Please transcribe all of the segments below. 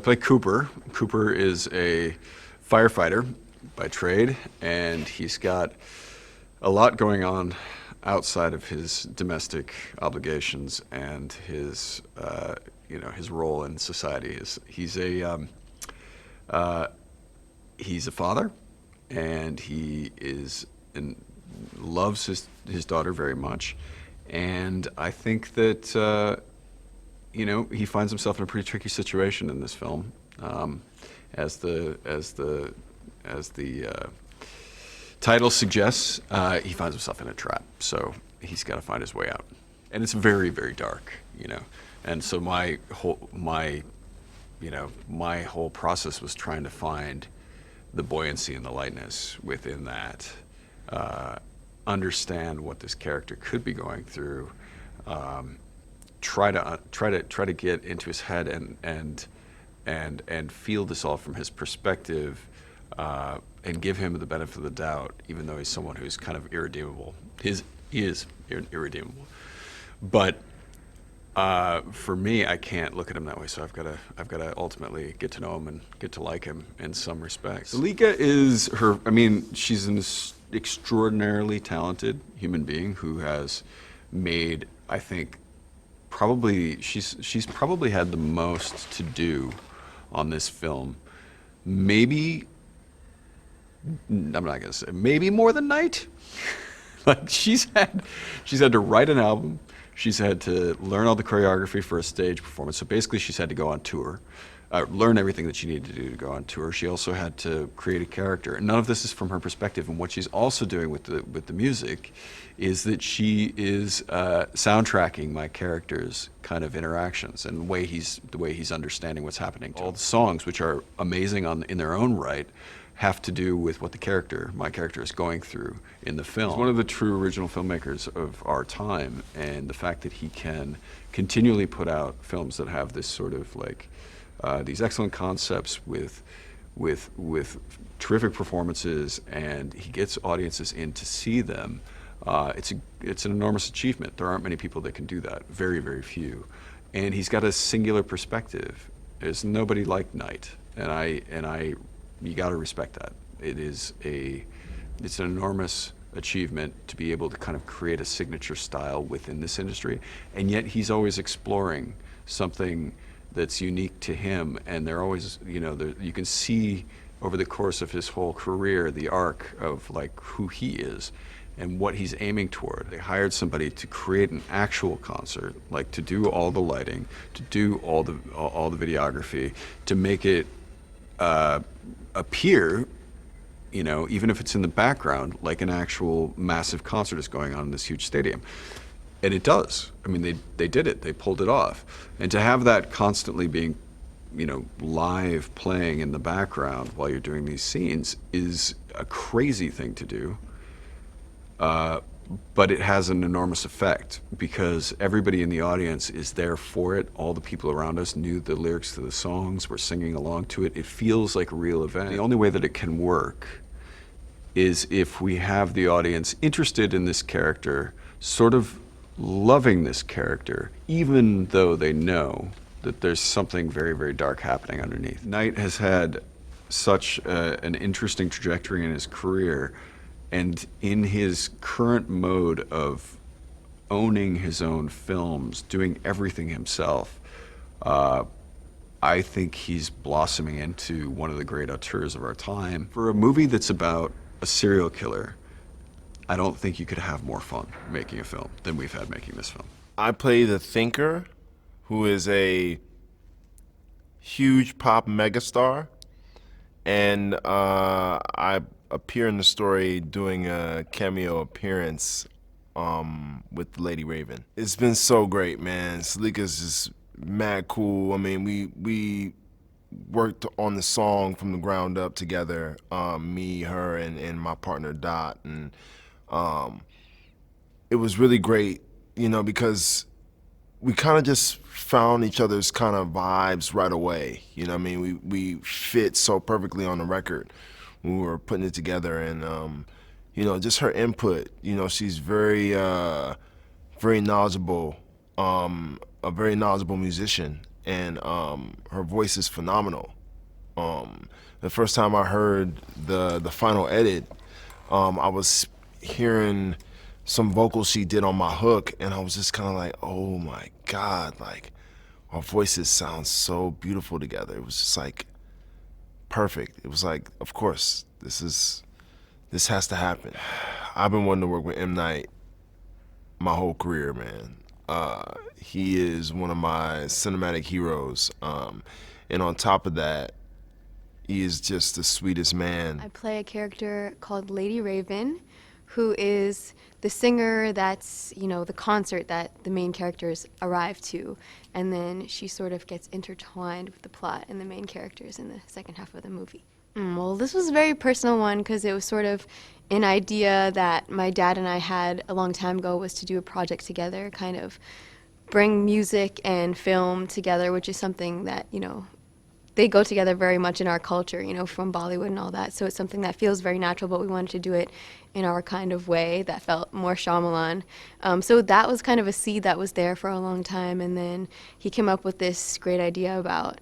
play Cooper. Cooper is a firefighter by trade, and he's got a lot going on outside of his domestic obligations and his, his role in society. He's a father, and he loves his daughter very much, and I think that he finds himself in a pretty tricky situation in this film, as the title suggests. He finds himself in a trap, so he's got to find his way out, and it's very, very dark, and so my whole process was trying to find the buoyancy and the lightness within that, understand what this character could be going through, try to get into his head and feel this all from his perspective, and give him the benefit of the doubt, even though he's someone who's kind of irredeemable. He is irredeemable, but for me, I can't look at him that way. So I've got to ultimately get to know him and get to like him in some respects. Saleka is she's an extraordinarily talented human being who has made, I think, she's probably had the most to do on this film. Maybe, I'm not gonna say, maybe more than Night. Like she's had to write an album. She's had to learn all the choreography for a stage performance. So basically she's had to go on tour, learn everything that she needed to do to go on tour. She also had to create a character. And none of this is from her perspective. And what she's also doing with the music is that she is soundtracking my character's kind of interactions and the way he's understanding what's happening. All the songs, which are amazing in their own right, have to do with what my character is going through in the film. He's one of the true original filmmakers of our time, and the fact that he can continually put out films that have this sort of these excellent concepts with terrific performances, and he gets audiences in to see them. It's an enormous achievement. There aren't many people that can do that. Very, very few. And he's got a singular perspective. There's nobody like Night, and you got to respect that. It's an enormous achievement to be able to kind of create a signature style within this industry, and yet he's always exploring something that's unique to him, and they're always, you can see over the course of his whole career the arc of who he is and what he's aiming toward. They hired somebody to create an actual concert, to do all the lighting, to do all the videography, to make it appear, even if it's in the background, like an actual massive concert is going on in this huge stadium. And it does. They did it. They pulled it off. And to have that constantly being, live playing in the background while you're doing these scenes is a crazy thing to do. But it has an enormous effect because everybody in the audience is there for it. All the people around us knew the lyrics to the songs, were singing along to it. It feels like a real event. The only way that it can work is if we have the audience interested in this character, sort of loving this character, even though they know that there's something very, very dark happening underneath. Night has had such an interesting trajectory in his career, and in his current mode of owning his own films, doing everything himself, I think he's blossoming into one of the great auteurs of our time. For a movie that's about a serial killer, I don't think you could have more fun making a film than we've had making this film. I play the Thinker, who is a huge pop megastar, and I appear in the story doing a cameo appearance with Lady Raven. It's been so great, man. Saleka's just mad cool. We worked on the song from the ground up together, me, her, and my partner Dot, and it was really great, because we kind of just found each other's kind of vibes right away. We fit so perfectly on the record when we were putting it together, and just her input. She's very, very knowledgeable, a very knowledgeable musician, and her voice is phenomenal. The first time I heard the final edit, I was hearing some vocals she did on my hook, and I was just kind of like, oh my God, like our voices sound so beautiful together. It was just like perfect. It was like, of course, this has to happen. I've been wanting to work with M. Night my whole career, man. He is one of my cinematic heroes, and on top of that, he is just the sweetest man. I play a character called Lady Raven, who is the singer that's, the concert that the main characters arrive to. And then she sort of gets intertwined with the plot and the main characters in the second half of the movie. Well, this was a very personal one because it was sort of an idea that my dad and I had a long time ago, was to do a project together, kind of bring music and film together, which is something that, they go together very much in our culture, from Bollywood and all that. So it's something that feels very natural, but we wanted to do it in our kind of way that felt more Shyamalan. So that was kind of a seed that was there for a long time. And then he came up with this great idea about,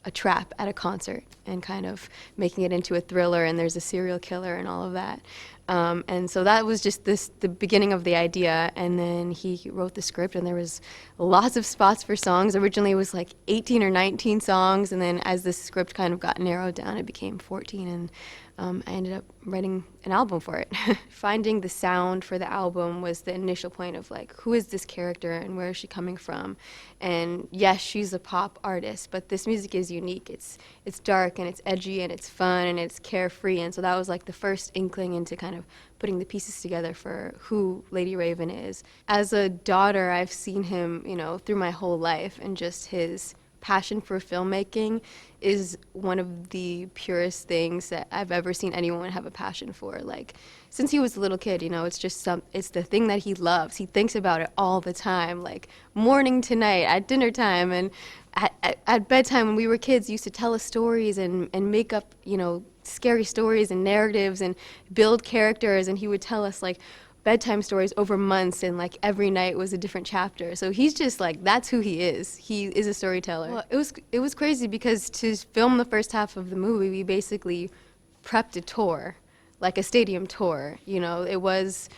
a trap at a concert and kind of making it into a thriller, and there's a serial killer and all of that. And so that was just the beginning of the idea, and then he wrote the script, and there was lots of spots for songs. Originally it was like 18 or 19 songs, and then as the script kind of got narrowed down, it became 14, and I ended up writing an album for it. Finding the sound for the album was the initial point of like, who is this character and where is she coming from? And yes, she's a pop artist, but this music is unique. It's dark and it's edgy and it's fun and it's carefree, and so that was like the first inkling into kind of putting the pieces together for who Lady Raven is. As a daughter, I've seen him, through my whole life, and just his passion for filmmaking is one of the purest things that I've ever seen anyone have a passion for. Like, since he was a little kid, it's the thing that he loves. He thinks about it all the time, like morning to night, at dinner time, and at bedtime when we were kids. He used to tell us stories and make up, scary stories and narratives and build characters, and he would tell us like bedtime stories over months, and like every night was a different chapter. So he's just like, that's who he is. He is a storyteller. Well, it was crazy because to film the first half of the movie, we basically prepped a tour, like a stadium tour. There was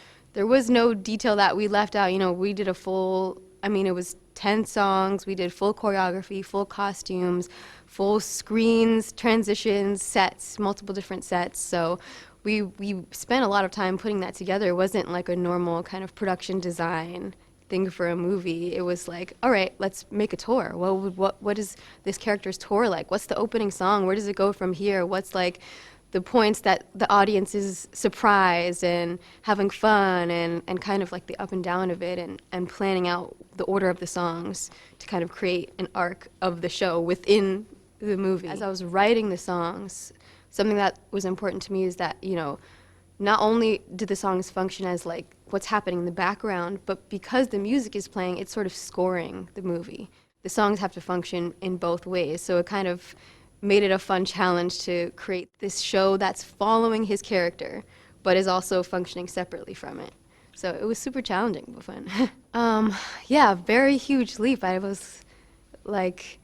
no detail that we left out. We did a full, it was 10 songs. We did full choreography, full costumes, full screens, transitions, sets, multiple different sets. So we spent a lot of time putting that together. It wasn't like a normal kind of production design thing for a movie. It was like, all right, let's make a tour. What is this character's tour like? What's the opening song? Where does it go from here? What's like the points that the audience is surprised and having fun, and kind of like the up and down of it, and planning out the order of the songs to kind of create an arc of the show within the movie. As I was writing the songs, something that was important to me is that, not only do the songs function as like what's happening in the background, but because the music is playing, it's sort of scoring the movie. The songs have to function in both ways, so it kind of made it a fun challenge to create this show that's following his character, but is also functioning separately from it. So it was super challenging, but fun. Yeah, very huge leap. I was like,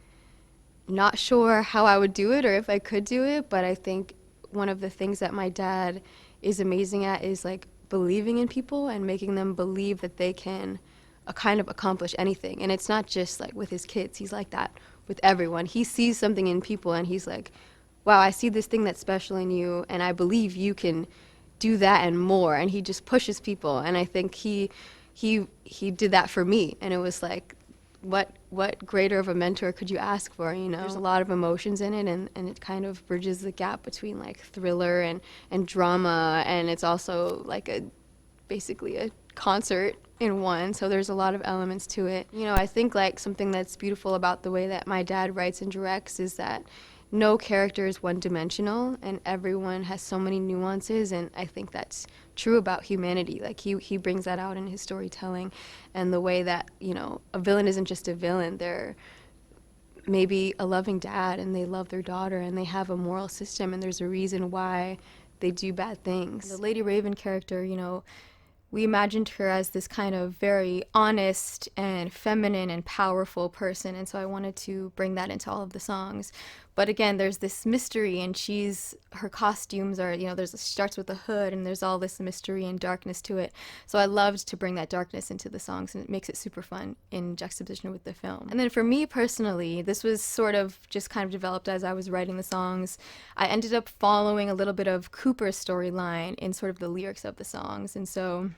not sure how I would do it or if I could do it, but I think one of the things that my dad is amazing at is like believing in people and making them believe that they can kind of accomplish anything. And it's not just like with his kids. He's like that with everyone. He sees something in people and he's like, wow, I see this thing that's special in you, and I believe you can do that and more. And he just pushes people. And I think he did that for me. And it was like, what greater of a mentor could you ask for, There's a lot of emotions in it, and it kind of bridges the gap between like thriller and drama, and it's also like basically a concert in one, so there's a lot of elements to it. I think like something that's beautiful about the way that my dad writes and directs is that no character is one-dimensional, and everyone has so many nuances, and I think that's true about humanity. Like he brings that out in his storytelling, and the way that, a villain isn't just a villain. They're maybe a loving dad, and they love their daughter, and they have a moral system, and there's a reason why they do bad things. The Lady Raven character, we imagined her as this kind of very honest and feminine and powerful person, and so I wanted to bring that into all of the songs. But again, there's this mystery, and her costumes are, starts with a hood, and there's all this mystery and darkness to it. So I loved to bring that darkness into the songs, and it makes it super fun in juxtaposition with the film. And then for me personally, this was sort of just kind of developed as I was writing the songs. I ended up following a little bit of Cooper's storyline in sort of the lyrics of the songs, and so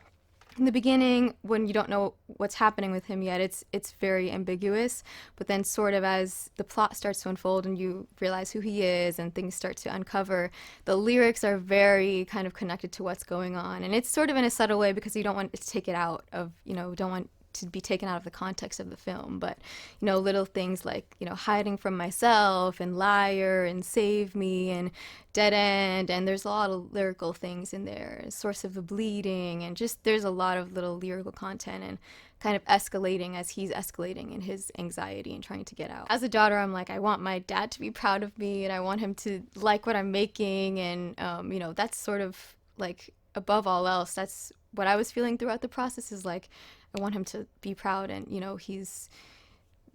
in the beginning, when you don't know what's happening with him yet, it's very ambiguous. But then sort of as the plot starts to unfold and you realize who he is and things start to uncover, the lyrics are very kind of connected to what's going on. And it's sort of in a subtle way because you don't want it to take it out of, don't want to be taken out of the context of the film. But, little things like, hiding from myself and liar and save me and dead end. And there's a lot of lyrical things in there, source of the bleeding, and just there's a lot of little lyrical content and kind of escalating as he's escalating in his anxiety and trying to get out. As a daughter, I'm like, I want my dad to be proud of me and I want him to like what I'm making. And, that's sort of like above all else, that's what I was feeling throughout the process is like, I want him to be proud, and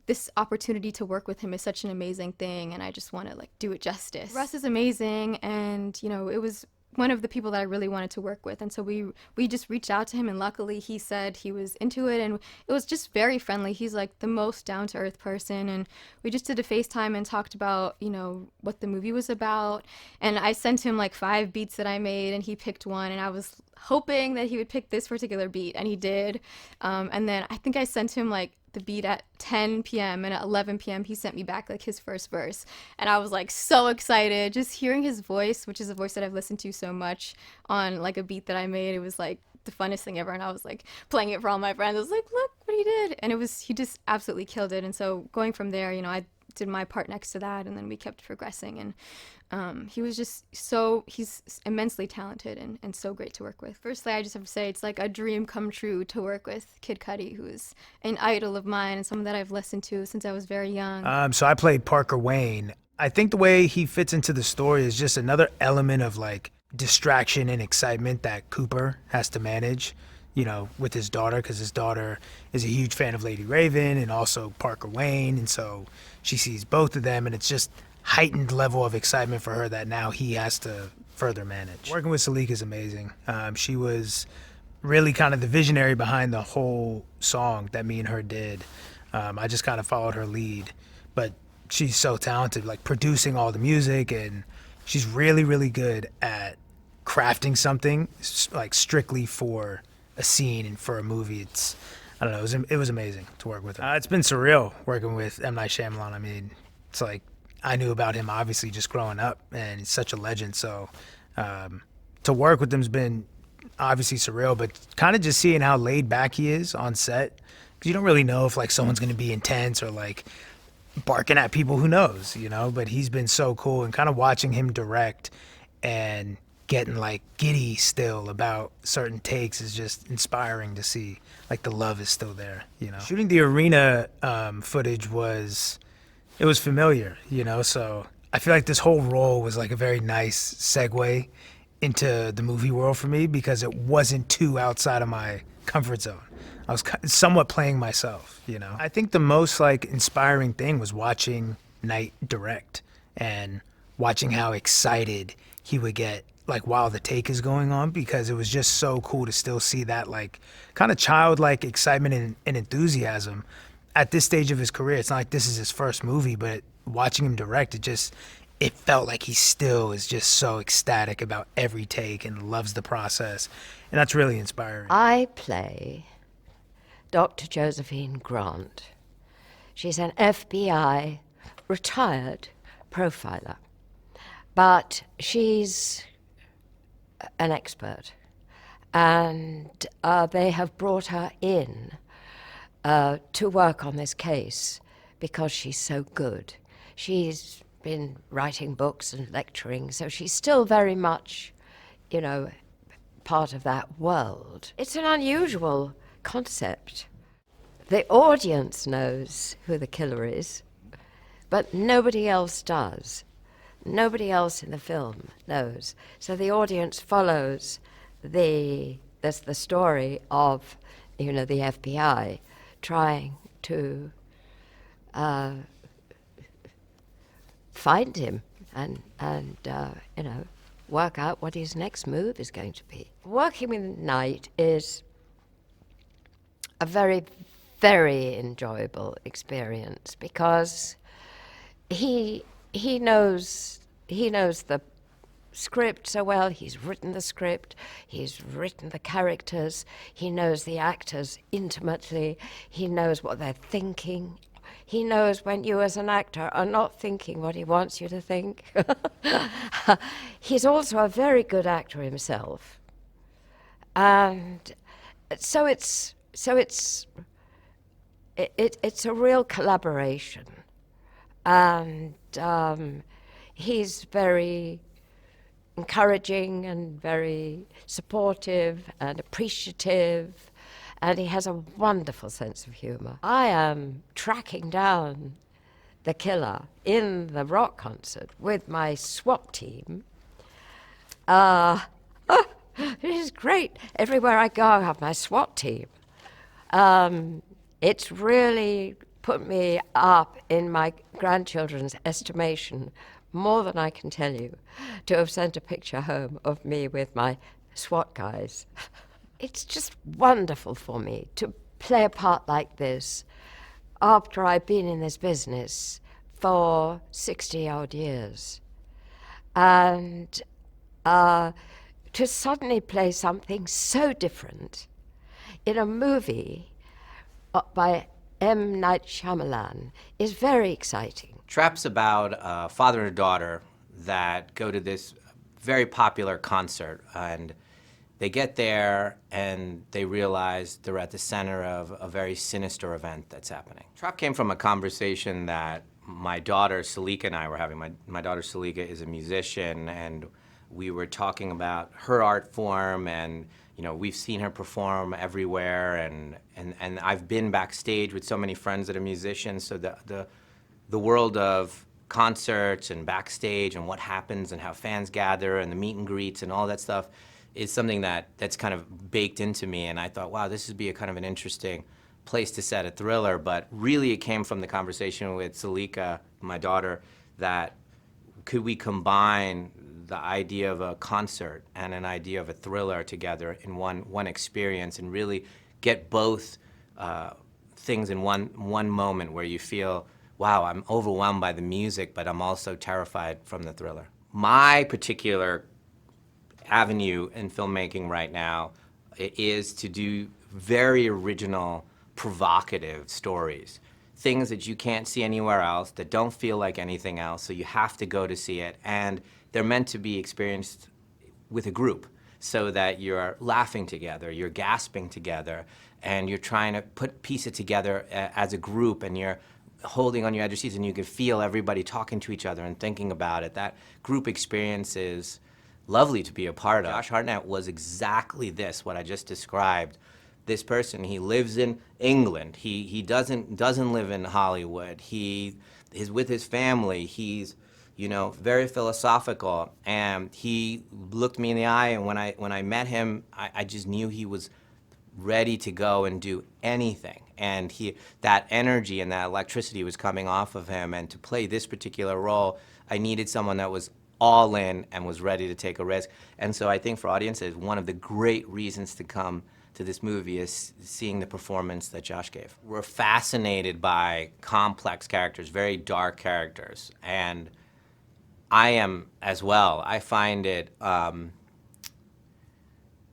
this opportunity to work with him is such an amazing thing, and I just want to like do it justice. Russ is amazing, and it was one of the people that I really wanted to work with, and so we just reached out to him, and luckily he said he was into it, and it was just very friendly. He's like the most down-to-earth person, and we just did a FaceTime and talked about what the movie was about, and I sent him like 5 beats that I made, and he picked one, and I was hoping that he would pick this particular beat, and he did. And then I think I sent him like the beat at 10 p.m. and at 11 p.m. he sent me back like his first verse, and I was like so excited just hearing his voice, which is a voice that I've listened to so much on like a beat that I made. It was like the funnest thing ever, and I was like playing it for all my friends. I was like, look what he did, and he just absolutely killed it. And so going from there, I did my part next to that, and then we kept progressing, and he was just he's immensely talented and so great to work with. Firstly, I just have to say it's like a dream come true to work with Kid Cudi, who is an idol of mine and someone that I've listened to since I was very young. So I played Parker Wayne. I think the way he fits into the story is just another element of like distraction and excitement that Cooper has to manage, with his daughter, because his daughter is a huge fan of Lady Raven and also Parker Wayne, and so she sees both of them, and it's just heightened level of excitement for her that now he has to further manage. Working with Saleka is amazing. She was really kind of the visionary behind the whole song that me and her did. I just kind of followed her lead, but she's so talented, like producing all the music, and she's really, really good at crafting something like strictly for a scene and for a movie. I don't know, it was amazing to work with her. It's been surreal working with M. Night Shyamalan. I mean, it's like, I knew about him obviously just growing up, and he's such a legend. So to work with him has been obviously surreal, but kind of just seeing how laid back he is on set, because you don't really know if like someone's going to be intense or like barking at people, who knows, but he's been so cool, and kind of watching him direct and getting like giddy still about certain takes is just inspiring to see. Like the love is still there, Shooting the arena footage was familiar, so I feel like this whole role was like a very nice segue into the movie world for me, because it wasn't too outside of my comfort zone. I was somewhat playing myself, I think the most like inspiring thing was watching Night direct and watching how excited he would get like while the take is going on, because it was just so cool to still see that like kind of childlike excitement and enthusiasm at this stage of his career. It's not like this is his first movie, but watching him direct, it felt like he still is just so ecstatic about every take and loves the process, and that's really inspiring. I play Dr. Josephine Grant. She's an FBI retired profiler, but she's an expert, and they have brought her in to work on this case because she's so good. She's been writing books and lecturing, so she's still very much, part of that world. It's an unusual concept. The audience knows who the killer is, but nobody else does. Nobody else in the film knows. So the audience follows the there's the story of, you know, the FBI trying to find him and you know, work out what his next move is going to be. Working with Knight is a very, very enjoyable experience because he knows the script so well. He's written the script, he's written the characters, he knows the actors intimately, he knows what they're thinking. He knows when you as an actor are not thinking what he wants you to think. He's also a very good actor himself. And so it's a real collaboration. And he's very encouraging and very supportive and appreciative, and he has a wonderful sense of humor. I am tracking down the killer in the rock concert with my SWAT team. It is great. Everywhere I go, I have my SWAT team. It's really put me up in my grandchildren's estimation more than I can tell you, to have sent a picture home of me with my SWAT guys. It's just wonderful for me to play a part like this after I've been in this business for 60-odd years. And to suddenly play something so different in a movie by M. Night Shyamalan is very exciting. Trap's about a father and a daughter that go to this very popular concert, and they get there and they realize they're at the center of a very sinister event that's happening. Trap came from a conversation that my daughter Saleka and I were having. My daughter Saleka is a musician, and we were talking about her art form, and you know, we've seen her perform everywhere, and I've been backstage with so many friends that are musicians, so the world of concerts and backstage and what happens and how fans gather and the meet and greets and all that stuff is something that's kind of baked into me. And I thought, wow, this would be a kind of an interesting place to set a thriller. But really it came from the conversation with Saleka, my daughter, that could we combine the idea of a concert and an idea of a thriller together in one experience and really get both things in one moment where you feel, wow, I'm overwhelmed by the music, but I'm also terrified from the thriller. My particular avenue in filmmaking right now is to do very original, provocative stories. Things that you can't see anywhere else, that don't feel like anything else, so you have to go to see it. And they're meant to be experienced with a group so that you're laughing together, you're gasping together, and you're trying to piece it together as a group, and you're holding on your edge of seats, and you can feel everybody talking to each other and thinking about it. That group experience is lovely to be a part of. Josh Hartnett was exactly this, what I just described. This person, he lives in England. He doesn't live in Hollywood. He is with his family. He's, you know, very philosophical. And he looked me in the eye, and when I met him, I just knew he was ready to go and do anything. And that energy and that electricity was coming off of him. And to play this particular role, I needed someone that was all in and was ready to take a risk. And so I think for audiences, one of the great reasons to come to this movie is seeing the performance that Josh gave. We're fascinated by complex characters, very dark characters. And I am as well. I find it,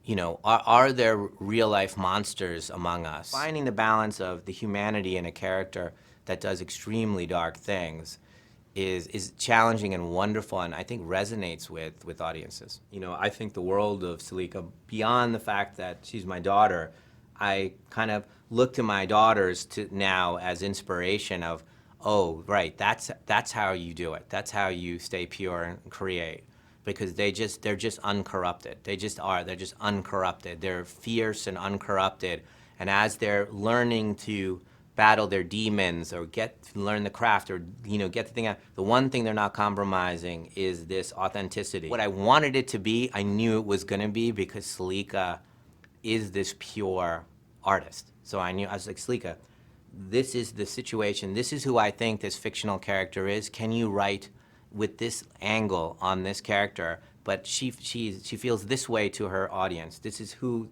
you know, are there real-life monsters among us? Finding the balance of the humanity in a character that does extremely dark things is challenging and wonderful, and I think resonates with audiences. You know, I think the world of Saleka, beyond the fact that she's my daughter, I kind of look to my daughters now as inspiration of, oh, right, that's how you do it. That's how you stay pure and create. Because they're just uncorrupted. They just are. They're just uncorrupted. They're fierce and uncorrupted. And as they're learning to battle their demons or learn the craft or, you know, get the thing out, the one thing they're not compromising is this authenticity. What I wanted it to be, I knew it was going to be, because Saleka is this pure artist. So I was like, Saleka, this is the situation. This is who I think this fictional character is. Can you write with this angle on this character? But she feels this way to her audience. This is who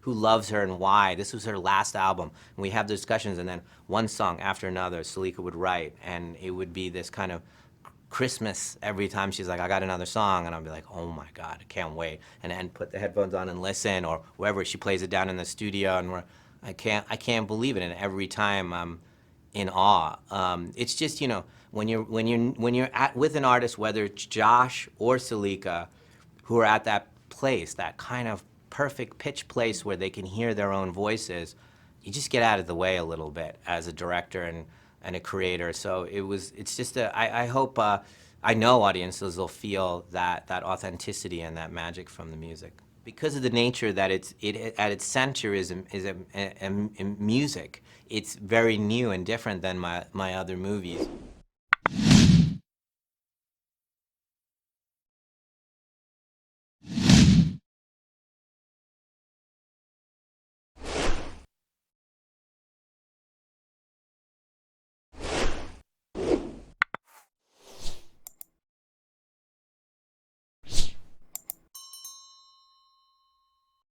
loves her and why. This was her last album. And we have discussions, and then one song after another, Saleka would write, and it would be this kind of Christmas every time she's like, I got another song, and I'll be like, oh my God, I can't wait. And put the headphones on and listen, or wherever she plays it down in the studio, and I can't believe it. And every time I'm in awe. It's just, you know, when you're with an artist, whether it's Josh or Saleka, who are at that place, that kind of perfect pitch place where they can hear their own voices, you just get out of the way a little bit as a director and a creator. So it's just I hope, I know audiences will feel that authenticity and that magic from the music. Because of the nature that it at its center is music, it's very new and different than my other movies.